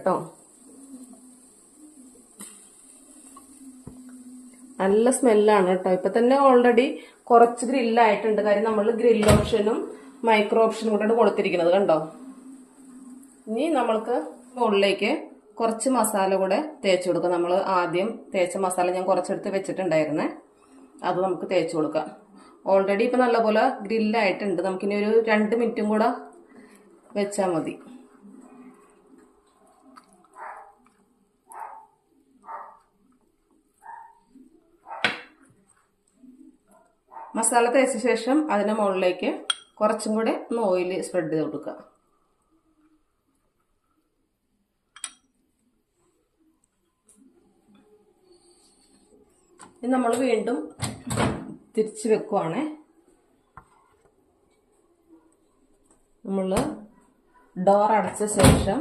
കേട്ടോ. നല്ല സ്മെല്ലാണ് കേട്ടോ. ഇപ്പൊ തന്നെ ഓൾറെഡി കുറച്ച് ഗ്രില്ലായിട്ടുണ്ട്. കാര്യം നമ്മൾ ഗ്രിൽ ഓപ്ഷനും മൈക്രോ ഓപ്ഷനും കൂടെ കൊടുത്തിരിക്കുന്നത് കണ്ടോ. ഇനി നമ്മൾക്ക് മുകളിലേക്ക് കുറച്ച് മസാല കൂടെ തേച്ച് കൊടുക്കാം. നമ്മൾ ആദ്യം തേച്ച മസാല ഞാൻ കുറച്ചെടുത്ത് വെച്ചിട്ടുണ്ടായിരുന്നേ, അത് നമുക്ക് തേച്ച് കൊടുക്കാം. ഓൾറെഡി ഇപ്പൊ നല്ലപോലെ ഗ്രില്ലായിട്ടുണ്ട്. നമുക്കിനി ഒരു 2 മിനിറ്റും കൂടെ വെച്ചാൽ മതി. മസാല തേച്ച ശേഷം അതിന് മുകളിലേക്ക് കുറച്ചും കൂടെ ഓയിൽ സ്പ്രെഡ് ചെയ്ത് കൊടുക്കുക. ഇനി നമ്മൾ വീണ്ടും തിരിച്ച് വെക്കുവാണേ. നമ്മൾ ഡോർ അടച്ച ശേഷം